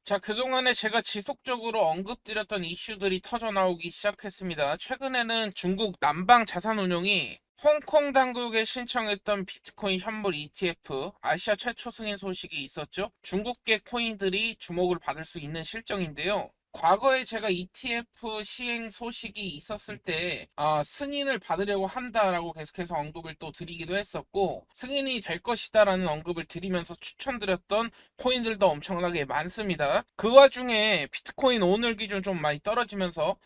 자, 그동안에 제가 지속적으로 언급드렸던 이슈들이 터져 나오기 시작했습니다. 최근에는 중국 남방 자산운용이 홍콩 당국에 신청했던 비트코인 현물 ETF 아시아 최초 승인 소식이 있었죠. 중국계 코인들이 주목을 받을 수 있는 실정인데요. 과거에 제가 ETF 시행 소식이 있었을 때 승인을 받으려고 한다라고 계속해서 언급을 또 드리기도 했었고, 승인이 될 것이다라는 언급을 드리면서 추천드렸던 코인들도 엄청나게 많습니다. 그 와중에 비트코인 오늘 기준 좀 많이 떨어지면서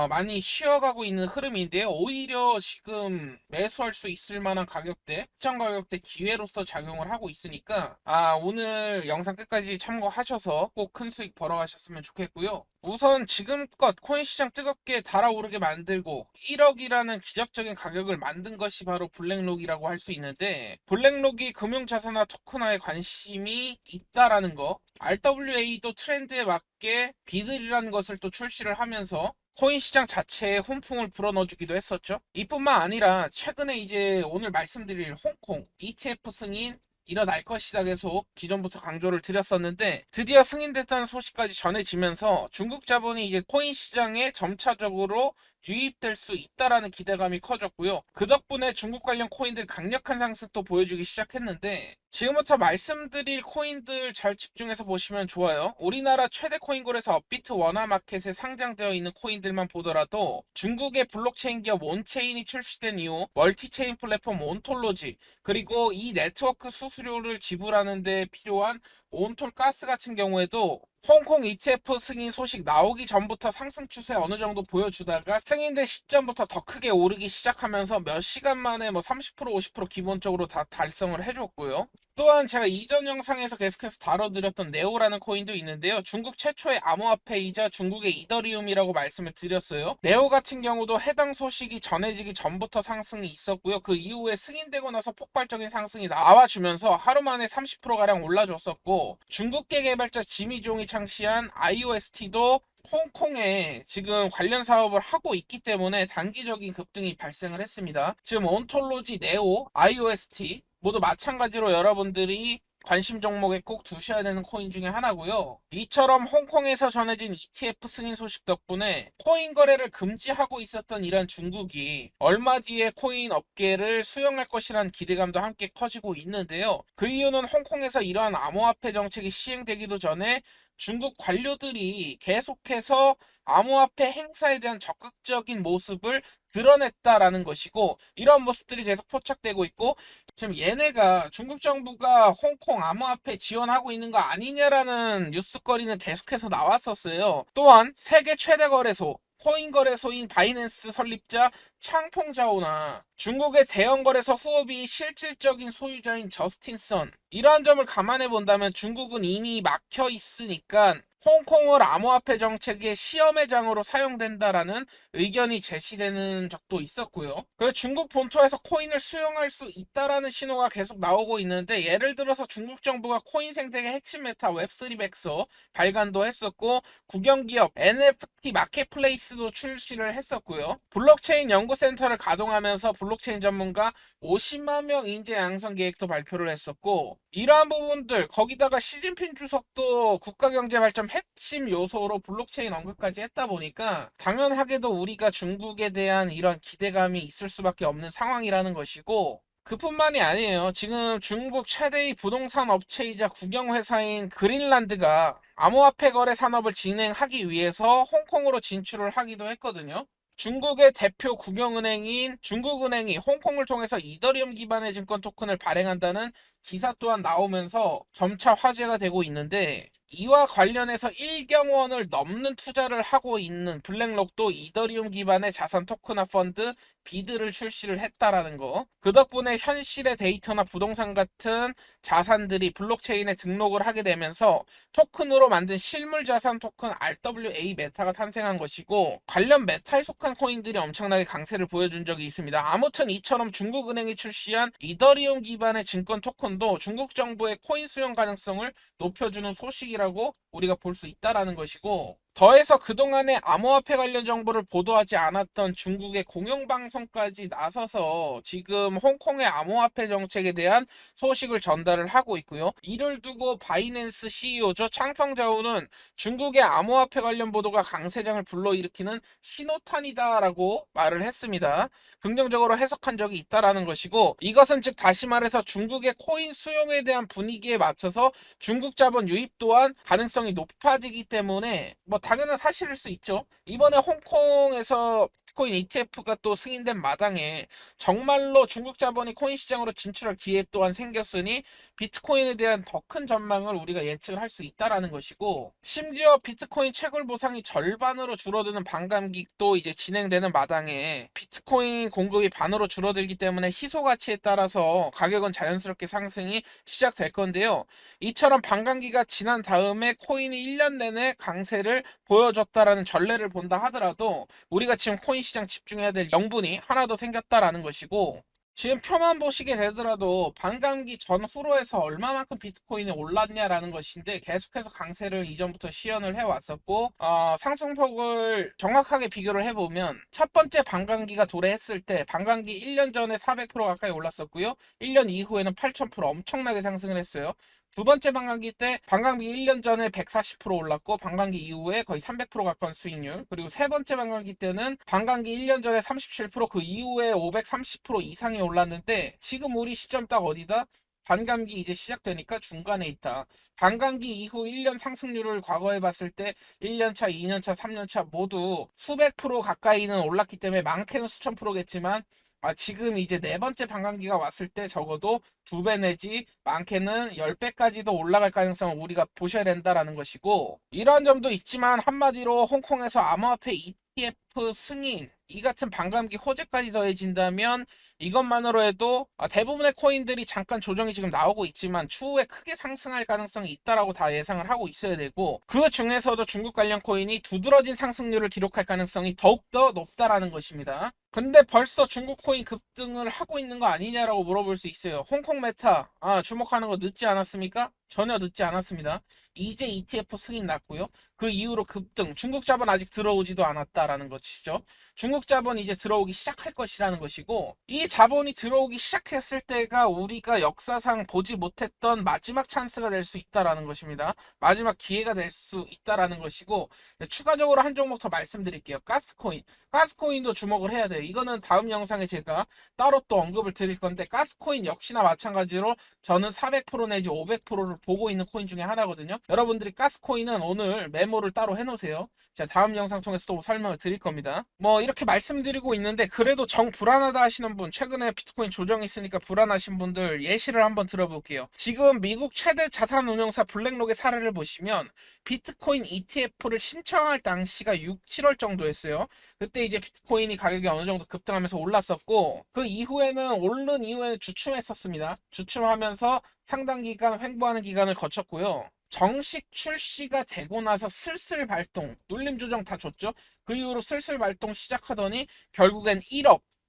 많이 쉬어가고 있는 흐름인데요. 오히려 지금 매수할 수 있을 만한 가격대, 특정 가격대 기회로서 작용을 하고 있으니까 오늘 영상 끝까지 참고하셔서 꼭 큰 수익 벌어가셨으면 좋겠고요. 우선 지금껏 코인 시장 뜨겁게 달아오르게 만들고 1억이라는 기적적인 가격을 만든 것이 바로 블랙록이라고 할 수 있는데, 블랙록이 금융자산화 토큰화에 관심이 있다라는 거, RWA도 트렌드에 맞게 비들이라는 것을 또 출시를 하면서 코인 시장 자체에 훈풍을 불어넣어주기도 했었죠. 이뿐만 아니라 최근에 이제 오늘 말씀드릴 홍콩 ETF 승인 일어날 것이다 계속 기존부터 강조를 드렸었는데, 드디어 승인됐다는 소식까지 전해지면서 중국 자본이 이제 코인 시장에 점차적으로 유입될 수 있다라는 기대감이 커졌고요. 그 덕분에 중국 관련 코인들 강력한 상승도 보여주기 시작했는데, 지금부터 말씀드릴 코인들 잘 집중해서 보시면 좋아요. 우리나라 최대 코인 거래소 업비트 원화마켓에 상장되어 있는 코인들만 보더라도 중국의 블록체인 기업 온체인이 출시된 이후 멀티체인 플랫폼 온톨로지, 그리고 이 네트워크 수수료를 지불하는 데 필요한 온톨가스 같은 경우에도 홍콩 ETF 승인 소식 나오기 전부터 상승 추세 어느 정도 보여주다가 승인된 시점부터 더 크게 오르기 시작하면서 몇 시간 만에 뭐 30% 50% 기본적으로 다 달성을 해줬고요. 또한 제가 이전 영상에서 계속해서 다뤄드렸던 네오라는 코인도 있는데요. 중국 최초의 암호화폐이자 중국의 이더리움이라고 말씀을 드렸어요. 네오 같은 경우도 해당 소식이 전해지기 전부터 상승이 있었고요. 그 이후에 승인되고 나서 폭발적인 상승이 나와주면서 하루 만에 30%가량 올라줬었고, 중국계 개발자 지미종이 창시한 IOST도 홍콩에 지금 관련 사업을 하고 있기 때문에 단기적인 급등이 발생을 했습니다. 지금 온톨로지, 네오, IOST 모두 마찬가지로 여러분들이 관심 종목에 꼭 두셔야 되는 코인 중에 하나고요. 이처럼 홍콩에서 전해진 ETF 승인 소식 덕분에 코인 거래를 금지하고 있었던 이런 중국이 얼마 뒤에 코인 업계를 수용할 것이라는 기대감도 함께 커지고 있는데요. 그 이유는 홍콩에서 이러한 암호화폐 정책이 시행되기도 전에 중국 관료들이 계속해서 암호화폐 행사에 대한 적극적인 모습을 드러냈다라는 것이고, 이런 모습들이 계속 포착되고 있고, 지금 얘네가 중국 정부가 홍콩 암호화폐 지원하고 있는 거 아니냐라는 뉴스거리는 계속해서 나왔었어요. 또한 세계 최대 거래소 코인 거래소인 바이낸스 설립자 창퐁자오나 중국의 대형 거래소 후업이 실질적인 소유자인 저스틴 선, 이러한 점을 감안해 본다면 중국은 이미 막혀 있으니까 홍콩을 암호화폐 정책의 시험의 장으로 사용된다라는 의견이 제시되는 적도 있었고요. 그리고 중국 본토에서 코인을 수용할 수 있다라는 신호가 계속 나오고 있는데, 예를 들어서 중국 정부가 코인 생태계 핵심 메타 웹3 백서 발간도 했었고, 국영기업 NFT 마켓플레이스도 출시를 했었고요. 블록체인 연구센터를 가동하면서 블록체인 전문가 50만 명 인재 양성 계획도 발표를 했었고, 이러한 부분들 거기다가 시진핑 주석도 국가경제 발전 핵심 요소로 블록체인 언급까지 했다 보니까 당연하게도 우리가 중국에 대한 이런 기대감이 있을 수밖에 없는 상황이라는 것이고, 그뿐만이 아니에요. 지금 중국 최대의 부동산 업체이자 국영회사인 그린란드가 암호화폐 거래 산업을 진행하기 위해서 홍콩으로 진출을 하기도 했거든요. 중국의 대표 국영은행인 중국은행이 홍콩을 통해서 이더리움 기반의 증권 토큰을 발행한다는 기사 또한 나오면서 점차 화제가 되고 있는데, 이와 관련해서 1경 원을 넘는 투자를 하고 있는 블랙록도 이더리움 기반의 자산 토큰화 펀드 비드를 출시를 했다라는 거. 그 덕분에 현실의 데이터나 부동산 같은 자산들이 블록체인에 등록을 하게 되면서 토큰으로 만든 실물 자산 토큰 RWA 메타가 탄생한 것이고, 관련 메타에 속한 코인들이 엄청나게 강세를 보여준 적이 있습니다. 아무튼 이처럼 중국은행이 출시한 이더리움 기반의 증권 토큰도 중국 정부의 코인 수용 가능성을 높여주는 소식이라고 우리가 볼 수 있다라는 것이고, 더해서 그동안에 암호화폐 관련 정보를 보도하지 않았던 중국의 공영방송까지 나서서 지금 홍콩의 암호화폐 정책에 대한 소식을 전달을 하고 있고요. 이를 두고 바이낸스 CEO죠. 창펑자오는 중국의 암호화폐 관련 보도가 강세장을 불러일으키는 신호탄이다라고 말을 했습니다. 긍정적으로 해석한 적이 있다라는 것이고, 이것은 즉 다시 말해서 중국의 코인 수용에 대한 분위기에 맞춰서 중국 자본 유입 또한 가능성이 높아지기 때문에 뭐 당연한 사실일 수 있죠. 이번에 홍콩에서 비트코인 ETF가 또 승인된 마당에 정말로 중국 자본이 코인 시장으로 진출할 기회 또한 생겼으니 비트코인에 대한 더 큰 전망을 우리가 예측을 할 수 있다라는 것이고, 심지어 비트코인 채굴 보상이 절반으로 줄어드는 반감기도 이제 진행되는 마당에 비트코인 공급이 반으로 줄어들기 때문에 희소 가치에 따라서 가격은 자연스럽게 상승이 시작될 건데요. 이처럼 반감기가 지난 다음에 코인이 1년 내내 강세를 보여줬다라는 전례를 본다 하더라도 우리가 지금 코인 시장 집중해야 될 영분이 하나 더 생겼다라는 것이고, 지금 표만 보시게 되더라도 반감기 전후로 해서 얼마만큼 비트코인이 올랐냐라는 것인데 계속해서 강세를 이전부터 시연을 해왔었고, 상승폭을 정확하게 비교를 해보면 첫 번째 반감기가 도래했을 때 반감기 1년 전에 400% 가까이 올랐었고요. 1년 이후에는 8000% 엄청나게 상승을 했어요. 두 번째 반감기 때 반감기 1년 전에 140% 올랐고 반감기 이후에 거의 300% 가까운 수익률, 그리고 세 번째 반감기 때는 반감기 1년 전에 37%, 그 이후에 530% 이상이 올랐는데 지금 우리 시점 딱 어디다? 반감기 이제 시작되니까 중간에 있다. 반감기 이후 1년 상승률을 과거에 봤을 때 1년차, 2년차, 3년차 모두 수백 프로 가까이는 올랐기 때문에 많게는 수천 프로겠지만, 지금 이제 네 번째 반감기가 왔을 때 적어도 2배 내지 많게는 10배까지도 올라갈 가능성을 우리가 보셔야 된다라는 것이고, 이러한 점도 있지만 한마디로 홍콩에서 암호화폐 ETF 승인, 이 같은 반감기 호재까지 더해진다면 이것만으로 해도 대부분의 코인들이 잠깐 조정이 지금 나오고 있지만 추후에 크게 상승할 가능성이 있다라고 다 예상을 하고 있어야 되고, 그 중에서도 중국 관련 코인이 두드러진 상승률을 기록할 가능성이 더욱더 높다라는 것입니다. 근데 벌써 중국 코인 급등을 하고 있는 거 아니냐라고 물어볼 수 있어요. 홍콩 메타 주목하는 거 늦지 않았습니까? 전혀 늦지 않았습니다. 이제 ETF 승인 났고요. 그 이후로 급등, 중국 자본 아직 들어오지도 않았다라는 것이죠. 중국 자본이 이제 들어오기 시작할 것이라는 것이고, 이 자본이 들어오기 시작했을 때가 우리가 역사상 보지 못했던 마지막 찬스가 될 수 있다라는 것입니다. 마지막 기회가 될 수 있다라는 것이고, 추가적으로 한 종목 더 말씀드릴게요. 가스코인. 가스코인도 주목을 해야 돼요. 이거는 다음 영상에 제가 따로 또 언급을 드릴 건데, 가스코인 역시나 마찬가지로 저는 400% 내지 500%를 보고 있는 코인 중에 하나거든요. 여러분들이 가스코인은 오늘 메모를 따로 해놓으세요. 제가 다음 영상 통해서 또 설명을 드릴 겁니다. 뭐 이렇게 말씀드리고 있는데 그래도 정 불안하다 하시는 분, 최근에 비트코인 조정이 있으니까 불안하신 분들 예시를 한번 들어볼게요. 지금 미국 최대 자산운용사 블랙록의 사례를 보시면 비트코인 ETF를 신청할 당시가 6, 7월 정도였어요. 그때 이제 비트코인이 가격이 어느 정도 급등하면서 올랐었고, 그 이후에는 오른 이후에는 주춤했었습니다. 주춤하면서 상당 기간 횡보하는 기간을 거쳤고요. 정식 출시가 되고 나서 슬슬 발동, 눌림 조정 다 줬죠. 그 이후로 슬슬 발동 시작하더니 결국엔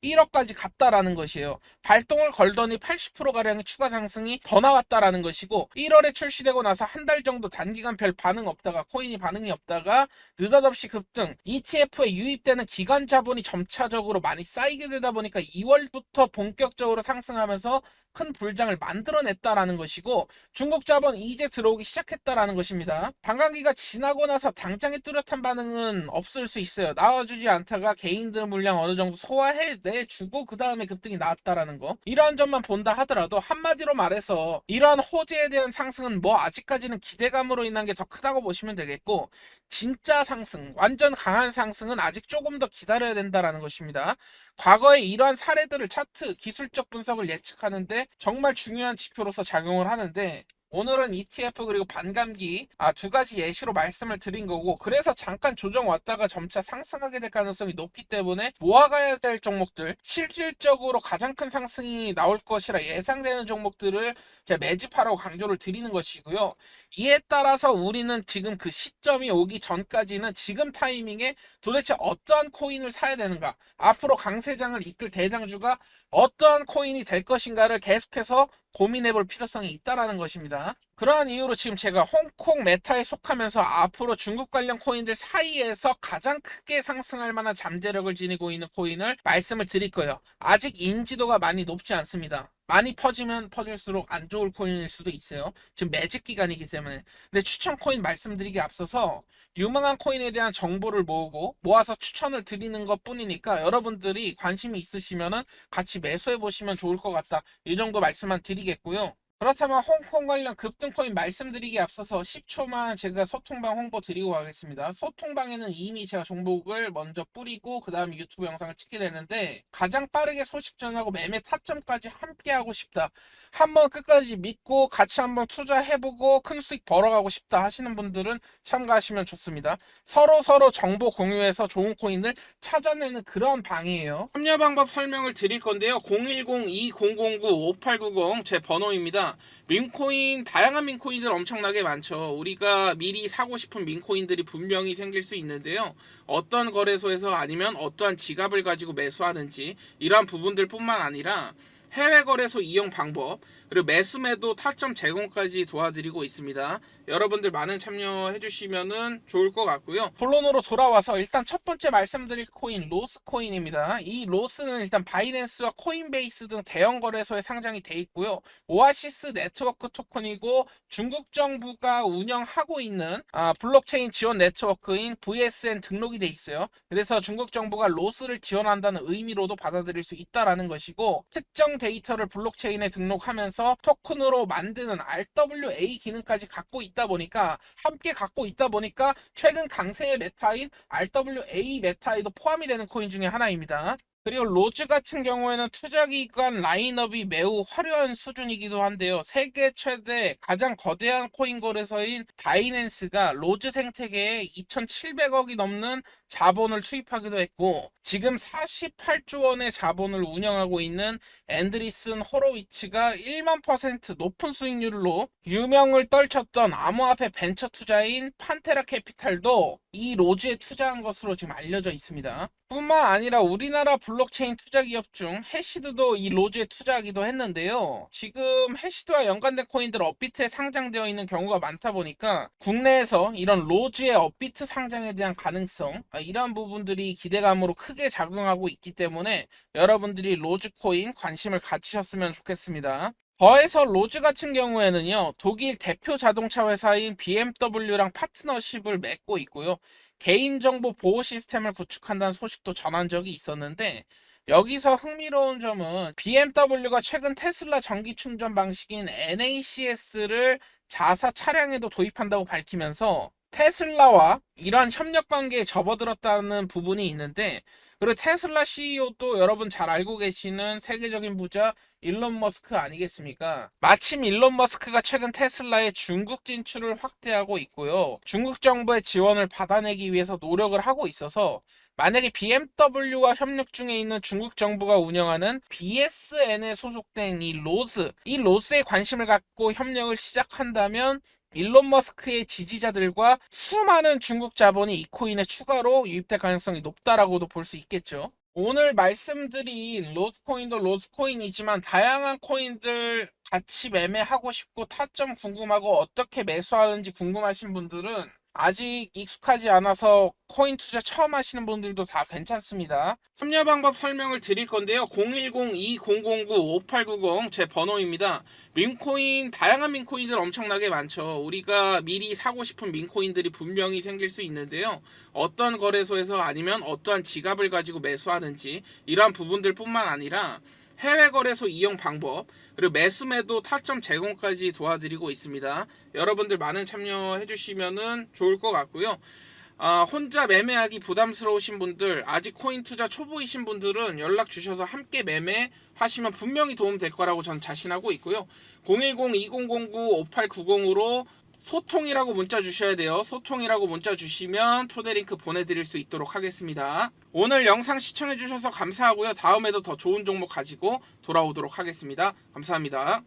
1억까지 갔다라는 것이에요. 발동을 걸더니 80%가량의 추가 상승이 더 나왔다라는 것이고, 1월에 출시되고 나서 한 달 정도 단기간 별 반응 없다가, 코인이 반응이 없다가 느닷없이 급등, ETF에 유입되는 기관 자본이 점차적으로 많이 쌓이게 되다 보니까 2월부터 본격적으로 상승하면서 큰 불장을 만들어냈다라는 것이고, 중국 자본 이제 들어오기 시작했다라는 것입니다. 반감기가 지나고 나서 당장의 뚜렷한 반응은 없을 수 있어요. 나와주지 않다가 개인들 물량 어느 정도 소화해내주고 그 다음에 급등이 나왔다라는 거, 이러한 점만 본다 하더라도 한마디로 말해서 이러한 호재에 대한 상승은 뭐 아직까지는 기대감으로 인한 게 더 크다고 보시면 되겠고, 진짜 상승, 완전 강한 상승은 아직 조금 더 기다려야 된다라는 것입니다. 과거에 이러한 사례들을 차트, 기술적 분석을 예측하는데 정말 중요한 지표로서 작용을 하는데, 오늘은 ETF 그리고 반감기 두 가지 예시로 말씀을 드린 거고, 그래서 잠깐 조정 왔다가 점차 상승하게 될 가능성이 높기 때문에 모아가야 될 종목들, 실질적으로 가장 큰 상승이 나올 것이라 예상되는 종목들을 제가 매집하라고 강조를 드리는 것이고요. 이에 따라서 우리는 지금 그 시점이 오기 전까지는 지금 타이밍에 도대체 어떠한 코인을 사야 되는가, 앞으로 강세장을 이끌 대장주가 어떠한 코인이 될 것인가를 계속해서 고민해 볼 필요성이 있다라는 것입니다. 그러한 이유로 지금 제가 홍콩 메타에 속하면서 앞으로 중국 관련 코인들 사이에서 가장 크게 상승할 만한 잠재력을 지니고 있는 코인을 말씀을 드릴 거예요. 아직 인지도가 많이 높지 않습니다. 많이 퍼지면 퍼질수록 안 좋을 코인일 수도 있어요. 지금 매직 기간이기 때문에. 근데 추천 코인 말씀드리기 앞서서 유망한 코인에 대한 정보를 모으고 모아서 추천을 드리는 것 뿐이니까 여러분들이 관심이 있으시면은 같이 매수해 보시면 좋을 것 같다. 이 정도 말씀만 드리겠고요. 그렇다면 홍콩 관련 급등코인 말씀드리기에 앞서서 10초만 제가 소통방 홍보 드리고 가겠습니다. 소통방에는 이미 제가 종목을 먼저 뿌리고 그 다음 유튜브 영상을 찍게 되는데 가장 빠르게 소식 전하고 매매 타점까지 함께 하고 싶다. 한번 끝까지 믿고 같이 한번 투자해보고 큰 수익 벌어가고 싶다 하시는 분들은 참가하시면 좋습니다. 서로 정보 공유해서 좋은 코인을 찾아내는 그런 방이에요. 참여 방법 설명을 드릴 건데요. 010-2009-5890 제 번호입니다. 민코인, 다양한 민코인들 엄청나게 많죠. 우리가 미리 사고 싶은 민코인들이 분명히 생길 수 있는데요. 어떤 거래소에서 아니면 어떠한 지갑을 가지고 매수하는지 이러한 부분들 뿐만 아니라 해외 거래소 이용 방법, 그리고 매수 매도 타점 제공까지 도와드리고 있습니다. 여러분들 많은 참여해 주시면 좋을 것 같고요. 본론으로 돌아와서 일단 첫 번째 말씀드릴 코인 로스 코인입니다. 이 로스는 일단 바이낸스와 코인베이스 등 대형 거래소에 상장이 돼 있고요. 오아시스 네트워크 토큰이고 중국 정부가 운영하고 있는 블록체인 지원 네트워크인 VSN 등록이 돼 있어요. 그래서 중국 정부가 로스를 지원한다는 의미로도 받아들일 수 있다라는 것이고, 특정 데이터를 블록체인에 등록하면서 토큰으로 만드는 RWA 기능까지 함께 갖고 있다 보니까 최근 강세의 메타인 RWA 메타에도 포함이 되는 코인 중에 하나입니다. 그리고 로즈 같은 경우에는 투자기관 라인업이 매우 화려한 수준이기도 한데요. 세계 최대 가장 거대한 코인 거래소인 바이낸스가 로즈 생태계에 2,700억이 넘는 자본을 투입하기도 했고, 지금 48조 원의 자본을 운영하고 있는 앤드리슨 호로위츠가 1만% 높은 수익률로 유명을 떨쳤던 암호화폐 벤처 투자인 판테라 캐피탈도 이 로즈에 투자한 것으로 지금 알려져 있습니다. 뿐만 아니라 우리나라 블록체인 투자 기업 중 해시드도 이 로즈에 투자하기도 했는데요. 지금 해시드와 연관된 코인들 업비트에 상장되어 있는 경우가 많다 보니까 국내에서 이런 로즈의 업비트 상장에 대한 가능성, 이런 부분들이 기대감으로 크게 작용하고 있기 때문에 여러분들이 로즈 코인 관심을 가지셨으면 좋겠습니다. 더해서 로즈 같은 경우에는요, 독일 대표 자동차 회사인 BMW랑 파트너십을 맺고 있고요. 개인정보 보호 시스템을 구축한다는 소식도 전한 적이 있었는데, 여기서 흥미로운 점은 BMW가 최근 테슬라 전기 충전 방식인 NACS를 자사 차량에도 도입한다고 밝히면서 테슬라와 이러한 협력 관계에 접어들었다는 부분이 있는데, 그리고 테슬라 CEO도 여러분 잘 알고 계시는 세계적인 부자 일론 머스크 아니겠습니까? 마침 일론 머스크가 최근 테슬라의 중국 진출을 확대하고 있고요. 중국 정부의 지원을 받아내기 위해서 노력을 하고 있어서 만약에 BMW와 협력 중에 있는 중국 정부가 운영하는 BSN에 소속된 이 로스에 관심을 갖고 협력을 시작한다면 일론 머스크의 지지자들과 수많은 중국 자본이 이 코인에 추가로 유입될 가능성이 높다라고도 볼 수 있겠죠. 오늘 말씀드린 로스코인도 로스코인이지만 다양한 코인들 같이 매매하고 싶고 타점 궁금하고 어떻게 매수하는지 궁금하신 분들은 아직 익숙하지 않아서 코인 투자 처음 하시는 분들도 다 괜찮습니다. 참여 방법 설명을 드릴 건데요. 010-2009-5890 제 번호입니다. 민코인, 다양한 민코인들 엄청나게 많죠. 우리가 미리 사고 싶은 민코인들이 분명히 생길 수 있는데요. 어떤 거래소에서 아니면 어떠한 지갑을 가지고 매수하는지 이러한 부분들 뿐만 아니라 해외 거래소 이용 방법, 그리고 매수매도 타점 제공까지 도와드리고 있습니다. 여러분들 많은 참여해 주시면 좋을 것 같고요. 혼자 매매하기 부담스러우신 분들, 아직 코인 투자 초보이신 분들은 연락 주셔서 함께 매매하시면 분명히 도움 될 거라고 전 자신하고 있고요. 010-2009-5890으로 소통이라고 문자 주셔야 돼요. 소통이라고 문자 주시면 초대 링크 보내드릴 수 있도록 하겠습니다. 오늘 영상 시청해 주셔서 감사하고요. 다음에도 더 좋은 종목 가지고 돌아오도록 하겠습니다. 감사합니다.